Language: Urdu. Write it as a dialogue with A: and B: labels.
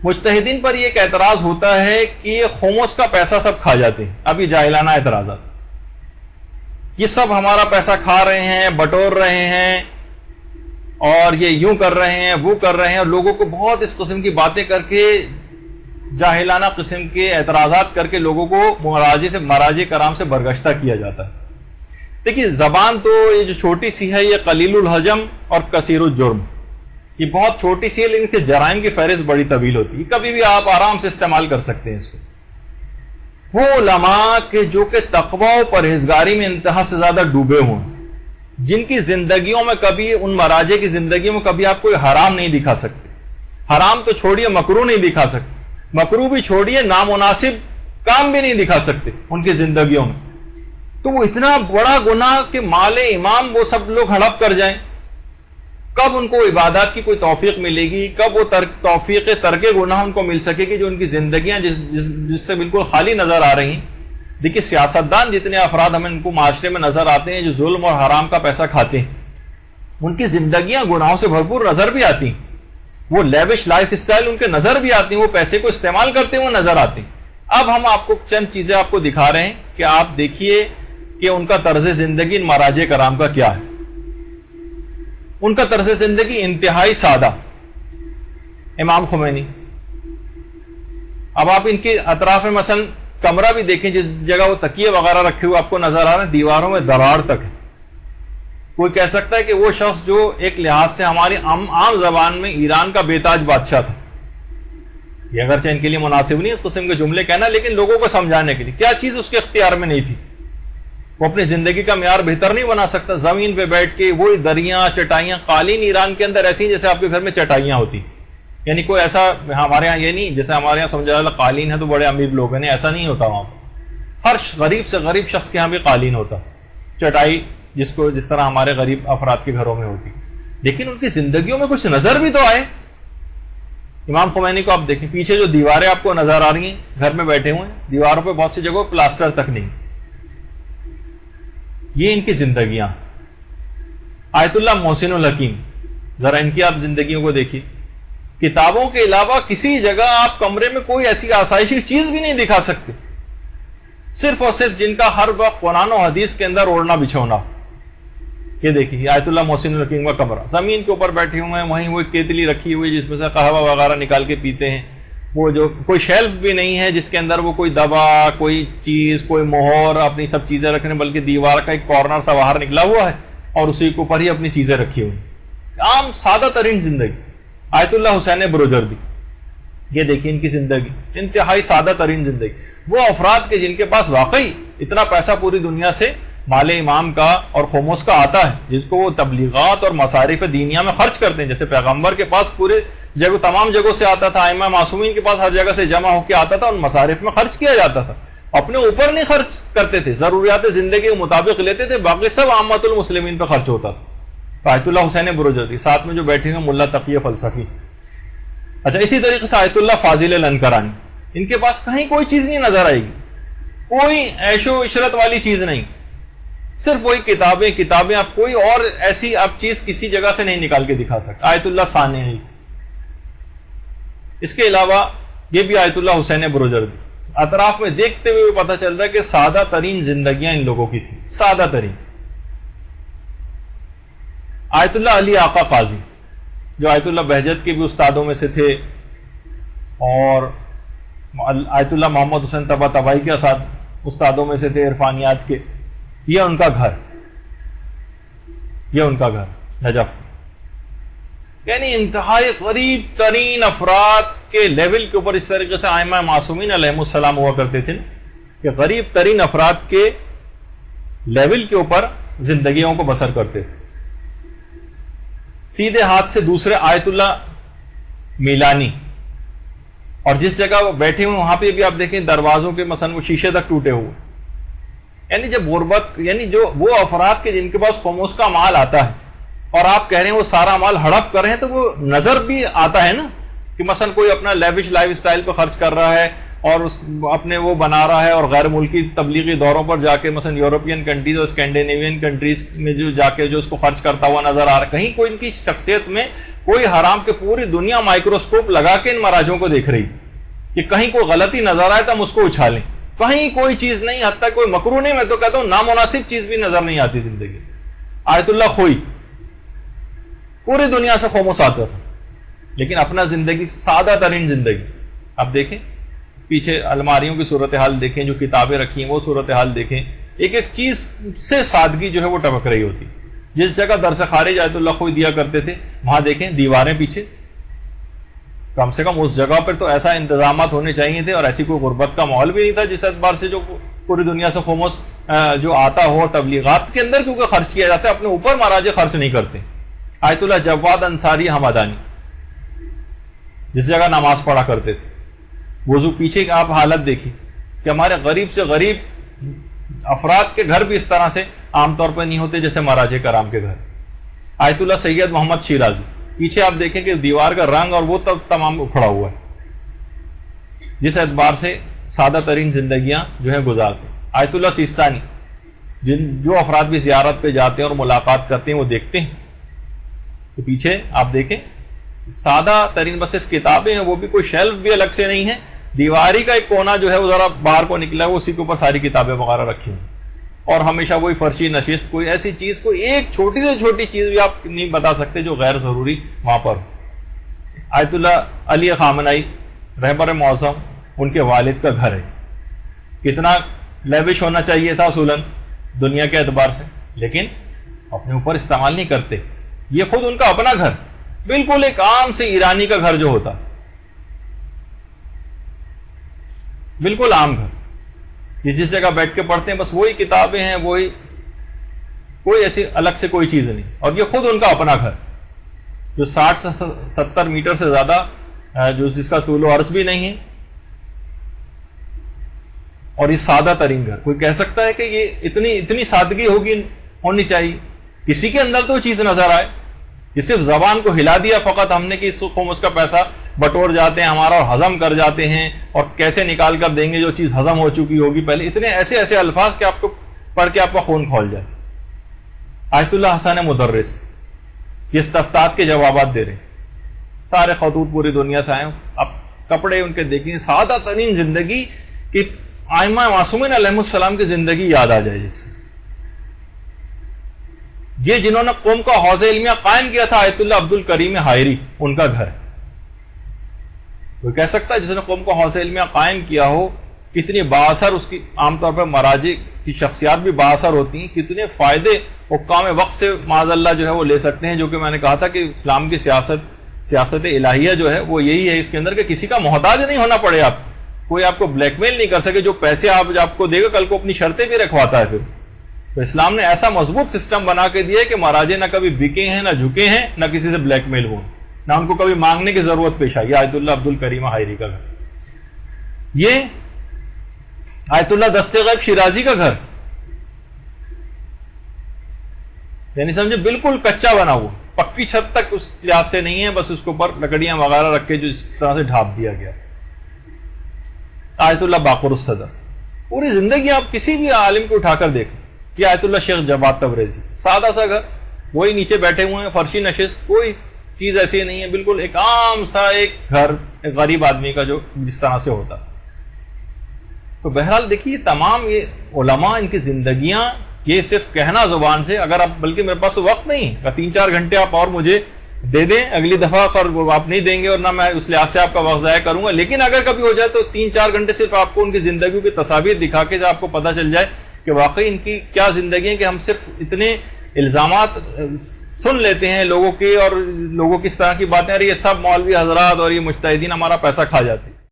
A: مجتہدین پر یہ ایک اعتراض ہوتا ہے کہ یہ خمس کا پیسہ سب کھا جاتے ہیں. اب یہ جاہلانہ اعتراضات, یہ سب ہمارا پیسہ کھا رہے ہیں, بٹور رہے ہیں, اور یہ یوں کر رہے ہیں, وہ کر رہے ہیں, اور لوگوں کو بہت اس قسم کی باتیں کر کے, جاہلانہ قسم کے اعتراضات کر کے لوگوں کو مراجع کرام سے برگشتہ کیا جاتا ہے. دیکھیے زبان تو یہ جو چھوٹی سی ہے, یہ قلیل الحجم اور کثیر الجرم, یہ بہت چھوٹی سی ہے, لیکن کے جرائم کی فہرست بڑی طویل ہوتی ہے. کبھی بھی آپ آرام سے استعمال کر سکتے ہیں اس کو. وہ علماء کہ جو کہ تقوی و پرہیزگاری میں انتہا سے زیادہ ڈوبے ہوں, جن کی زندگیوں میں کبھی, ان مراجع کی زندگیوں میں کبھی آپ کوئی حرام نہیں دکھا سکتے. حرام تو چھوڑیے, مکروہ نہیں دکھا سکتے, مکروہ بھی چھوڑیے, نامناسب کام بھی نہیں دکھا سکتے ان کی زندگیوں میں. تو وہ اتنا بڑا گناہ کہ مال امام وہ سب لوگ ہڑپ کر جائیں. کب ان کو عبادات کی کوئی توفیق ملے گی, کب وہ توفیق ترک گناہ ان کو مل سکے گی, جو ان کی زندگیاں جس سے بالکل خالی نظر آ رہی ہیں. دیکھیے سیاستدان جتنے افراد ہمیں ان کو معاشرے میں نظر آتے ہیں جو ظلم اور حرام کا پیسہ کھاتے ہیں, ان کی زندگیاں گناہوں سے بھرپور نظر بھی آتی ہیں. وہ لیوش لائف اسٹائل ان کے نظر بھی آتی ہیں, وہ پیسے کو استعمال کرتے ہوئے نظر آتے ہیں. اب ہم آپ کو چند چیزیں آپ کو دکھا رہے ہیں کہ آپ دیکھیے کہ ان کا طرز زندگی ان مراجع کرام کا کیا ہے. ان کا طرز زندگی انتہائی سادہ. امام خمینی, اب آپ ان کے اطراف میں مثلا کمرہ بھی دیکھیں, جس جگہ وہ تکیے وغیرہ رکھے ہوئے آپ کو نظر آ رہے ہیں, دیواروں میں دراڑ تک ہے. کوئی کہہ سکتا ہے کہ وہ شخص جو ایک لحاظ سے ہماری عام زبان میں ایران کا بے تاج بادشاہ تھا. یہ اگرچہ ان کے لیے مناسب نہیں اس قسم کے جملے کہنا, لیکن لوگوں کو سمجھانے کے لیے کیا چیز اس کے اختیار میں نہیں تھی. وہ اپنی زندگی کا معیار بہتر نہیں بنا سکتا. زمین پہ بیٹھ کے وہی دریاں, چٹائیاں, قالین ایران کے اندر ایسی ہیں جیسے آپ کے گھر میں چٹائیاں ہوتی. یعنی کوئی ایسا ہمارے یہاں یہ نہیں جیسے ہمارے یہاں سمجھا جاتا قالین ہے تو بڑے امیر لوگ ہیں, ایسا نہیں ہوتا وہاں پر. ہر غریب سے غریب شخص کے یہاں بھی قالین ہوتا, چٹائی جس طرح ہمارے غریب افراد کے گھروں میں ہوتی. لیکن ان کی زندگیوں میں کچھ نظر بھی تو آئے. امام خمینی کو آپ دیکھیں, پیچھے جو دیواریں آپ کو نظر آ رہی ہیں, گھر میں بیٹھے ہوئے ہیں, دیواروں پہ بہت سی جگہوں پلاسٹر تک نہیں. یہ ان کی زندگیاں. آیت اللہ محسن الحکیم, ذرا ان کی آپ زندگیوں کو دیکھیے. کتابوں کے علاوہ کسی جگہ آپ کمرے میں کوئی ایسی آسائشی چیز بھی نہیں دکھا سکتے, صرف اور صرف جن کا ہر وقت قرآن و حدیث کے اندر اوڑھنا بچھونا. یہ دیکھیے آیت اللہ محسن الحکیم کا کمرہ, زمین کے اوپر بیٹھے ہوئے ہیں, وہیں وہ کیتلی رکھی ہوئی جس میں سے قہوہ وغیرہ نکال کے پیتے ہیں. وہ جو کوئی شیلف بھی نہیں ہے جس کے اندر وہ کوئی دوا, کوئی چیز, کوئی مہر, اپنی سب چیزیں رکھنے, بلکہ دیوار کا ایک کارنر سا باہر نکلا ہوا ہے اور اسی کے اوپر ہی اپنی چیزیں رکھی ہوئی. عام سادہ ترین زندگی. آیت اللہ حسین بروجردی, یہ دیکھیے ان کی زندگی, انتہائی سادہ ترین زندگی. وہ افراد کے جن کے پاس واقعی اتنا پیسہ پوری دنیا سے مال امام کا اور خمس کا آتا ہے, جس کو وہ تبلیغات اور مصارف دینیہ میں خرچ کرتے ہیں. جیسے پیغمبر کے پاس پورے جگہ, تمام جگہوں سے آتا تھا, ائمہ معصومین کے پاس ہر جگہ سے جمع ہو کے آتا تھا, ان مصارف میں خرچ کیا جاتا تھا. اپنے اوپر نہیں خرچ کرتے تھے, ضروریات زندگی کے مطابق لیتے تھے, باقی سب عامت المسلمین پہ خرچ ہوتا تھا. آیت اللہ حسین بروجردی, ساتھ میں جو بیٹھے ہیں ملا تقی فلسفی. اچھا, اسی طریقے سے آیت اللہ فاضل لنکرانی, ان کے پاس کہیں کوئی چیز نہیں نظر آئے گی, کوئی عیش و عشرت والی چیز نہیں, صرف وہی کتابیں. آپ کوئی اور ایسی آپ چیز کسی جگہ سے نہیں نکال کے دکھا سکتے. آیت اللہ ثانوی. اس کے علاوہ یہ بھی آیت اللہ حسین بروجردی. اطراف میں دیکھتے ہوئے پتہ چل رہا ہے کہ سادہ ترین زندگیاں ان لوگوں کی تھیں, سادہ ترین. آیت اللہ علی آقا قاضی, جو آیت اللہ بہجت کے بھی استادوں میں سے تھے, اور آیت اللہ محمد حسین طباطبائی کے استادوں میں سے تھے عرفانیات کے. یہ ان کا گھر نجف. یعنی انتہائی غریب ترین افراد کے لیول کے اوپر اس طریقے سے ائمہ معصومین علیہ السلام ہوا کرتے تھے کہ غریب ترین افراد کے لیول کے اوپر زندگیوں کو بسر کرتے تھے. سیدھے ہاتھ سے دوسرے آیت اللہ میلانی, اور جس جگہ وہ بیٹھے ہوئے وہاں پہ بھی آپ دیکھیں دروازوں کے مثلا وہ شیشے تک ٹوٹے ہوئے. یعنی جب غربت, یعنی جو وہ افراد کے جن کے پاس خمس کا مال آتا ہے اور آپ کہہ رہے ہیں وہ سارا مال ہڑپ کر رہے ہیں, تو وہ نظر بھی آتا ہے نا کہ مثلا کوئی اپنا لیوش لائف اسٹائل پہ خرچ کر رہا ہے اور اپنے وہ بنا رہا ہے, اور غیر ملکی تبلیغی دوروں پر جا کے مثلا یورپین کنٹریز اور اسکینڈینیوین کنٹریز میں جو جا کے جو اس کو خرچ کرتا ہوا نظر آ رہا ہے. کہیں کوئی ان کی شخصیت میں کوئی حرام کے پوری دنیا مائکروسکوپ لگا کے ان مراجوں کو دیکھ رہی کہ کہیں کوئی غلطی نظر آئے تو ہم اس کو اچھالیں. کہیں کوئی چیز نہیں, حتیٰ کوئی مکروہ نہیں, میں تو کہتا ہوں نامناسب چیز بھی نظر نہیں آتی زندگی. آیت اللہ خوئی پوری دنیا سے خاموش آتا تھا, لیکن اپنا زندگی سادہ ترین زندگی. اب دیکھیں پیچھے الماریوں کی صورتحال دیکھیں, جو کتابیں رکھی ہیں وہ صورتحال دیکھیں, ایک ایک چیز سے سادگی جو ہے وہ ٹپک رہی ہوتی. جس جگہ درس خارج آیت اللہ خوئی دیا کرتے تھے وہاں دیکھیں دیواریں پیچھے, کم سے کم اس جگہ پر تو ایسا انتظامات ہونے چاہیے تھے, اور ایسی کوئی غربت کا ماحول بھی نہیں تھا جس اعتبار سے جو پوری دنیا سے خاموش جو آتا ہو تبلیغات کے اندر کیونکہ خرچ کیا جاتا ہے, اپنے اوپر مہاراجے خرچ نہیں کرتے. آیت اللہ جواد انصاری حمدانی جس جگہ نماز پڑھا کرتے تھے, وضو پیچھے آپ حالت دیکھیے کہ ہمارے غریب سے غریب افراد کے گھر بھی اس طرح سے عام طور پہ نہیں ہوتے جیسے مہاراجے کرام کے گھر. آیت اللہ سید محمد شیرازی پیچھے آپ دیکھیں کہ دیوار کا رنگ اور وہ تمام اکھڑا ہوا ہے, جس اعتبار سے سادہ ترین زندگیاں جو ہیں گزارتے. آیت اللہ سیستانی جو افراد بھی زیارت پہ جاتے ہیں اور ملاقات کرتے ہیں وہ دیکھتے ہیں تو پیچھے آپ دیکھیں سادہ ترین بس صرف کتابیں ہیں, وہ بھی کوئی شیلف بھی الگ سے نہیں ہے, دیواری کا ایک کونا جو ہے وہ ذرا باہر کو نکلا ہے, وہ اسی کے اوپر ساری کتابیں وغیرہ رکھی ہیں, اور ہمیشہ وہی فرشی نشست, کوئی ایسی چیز, کوئی ایک چھوٹی سے چھوٹی چیز بھی آپ نہیں بتا سکتے جو غیر ضروری وہاں پر. آیت اللہ علی خامنائی رہبر معظم, ان کے والد کا گھر ہے, کتنا لیوش ہونا چاہیے تھا اصولاً دنیا کے اعتبار سے, لیکن اپنے اوپر استعمال نہیں کرتے. یہ خود ان کا اپنا گھر, بالکل ایک عام سے ایرانی کا گھر جو ہوتا, بالکل عام گھر, یہ جس جگہ بیٹھ کے پڑھتے ہیں بس وہی کتابیں ہیں, وہی, کوئی ایسی الگ سے کوئی چیز نہیں, اور یہ خود ان کا اپنا گھر جو 60 سے 70 میٹر سے زیادہ جو جس کا طول و عرض بھی نہیں ہے, اور یہ سادہ ترین گھر. کوئی کہہ سکتا ہے کہ یہ اتنی سادگی ہونی چاہیے, کسی کے اندر تو چیز نظر آئے. یہ صرف زبان کو ہلا دیا فقط ہم نے کہ اس خمس کا پیسہ بٹور جاتے ہیں ہمارا اور ہضم کر جاتے ہیں, اور کیسے نکال کر دیں گے جو چیز ہضم ہو چکی ہوگی پہلے. اتنے ایسے الفاظ کہ آپ کو پڑھ کے آپ کا خون کھول جائے. آیت اللہ حسن مدرس یہ استفتات کے جوابات دے رہے, سارے خطوط پوری دنیا سے آئے, اب کپڑے ان کے دیکھیں, سادہ ترین زندگی کہ ائمہ معصومین علیہ السلام کی زندگی یاد آ جائے. جس سے یہ جنہوں نے قوم کا حوض علمیہ قائم کیا تھا آیت اللہ عبد الکریم حائری, ان کا گھر. کوئی کہہ سکتا ہے جس نے قوم کا حوض علمیہ قائم کیا ہو کتنی بااثر, اس کی عام طور پر مراجع کی شخصیات بھی بااثر ہوتی ہیں, کتنے فائدے حکام وقت سے معاذ اللہ جو ہے وہ لے سکتے ہیں. جو کہ میں نے کہا تھا کہ اسلام کی سیاست الہیہ جو ہے وہ یہی ہے اس کے اندر کہ کسی کا محتاج نہیں ہونا پڑے, آپ کوئی آپ کو بلیک میل نہیں کر سکے, جو پیسے آپ کو دے گا کل کو اپنی شرطیں بھی رکھواتا ہے. پھر تو اسلام نے ایسا مضبوط سسٹم بنا کے دیا کہ مہاراجے نہ کبھی بکے ہیں, نہ جھکے ہیں, نہ کسی سے بلیک میل ہوئے, نہ ان کو کبھی مانگنے کی ضرورت پیش آئی. آیت اللہ عبد الکریم حائری کا گھر, یہ آیت اللہ دست غیب شیرازی کا گھر, یعنی سمجھے بالکل کچا بنا ہوا, پکی چھت تک اس لحاظ سے نہیں ہے, بس اس کے اوپر لکڑیاں وغیرہ رکھ کے جو اس طرح سے ڈھانپ دیا گیا. آیت اللہ باقر الصدر, پوری زندگی آپ کسی بھی عالم کو اٹھا کر دیکھیں. یہ آیت اللہ شیخ جواد تبریزی, سادہ سا گھر, وہی نیچے بیٹھے ہوئے ہیں, فرشی نشست, کوئی چیز ایسی نہیں ہے, بالکل ایک عام سا ایک گھر ایک غریب آدمی کا جو جس طرح سے ہوتا. تو بہرحال دیکھیے تمام یہ علماء, ان کی زندگیاں, یہ صرف کہنا زبان سے, اگر آپ, بلکہ میرے پاس تو وقت نہیں ہے, 3-4 گھنٹے آپ اور مجھے دے دیں اگلی دفعہ, آپ نہیں دیں گے اور نہ میں اس لحاظ سے آپ کا وقت ضائع کروں گا, لیکن اگر کبھی ہو جائے تو 3-4 گھنٹے صرف آپ کو ان کی زندگیوں کی تصاویر دکھا کے آپ کو پتہ چل جائے کہ واقعی ان کی کیا زندگی ہے, کہ ہم صرف اتنے الزامات سن لیتے ہیں لوگوں کے, اور لوگوں کی اس طرح کی باتیں, ارے یہ سب مولوی حضرات اور یہ مجتہدین ہمارا پیسہ کھا جاتے ہیں.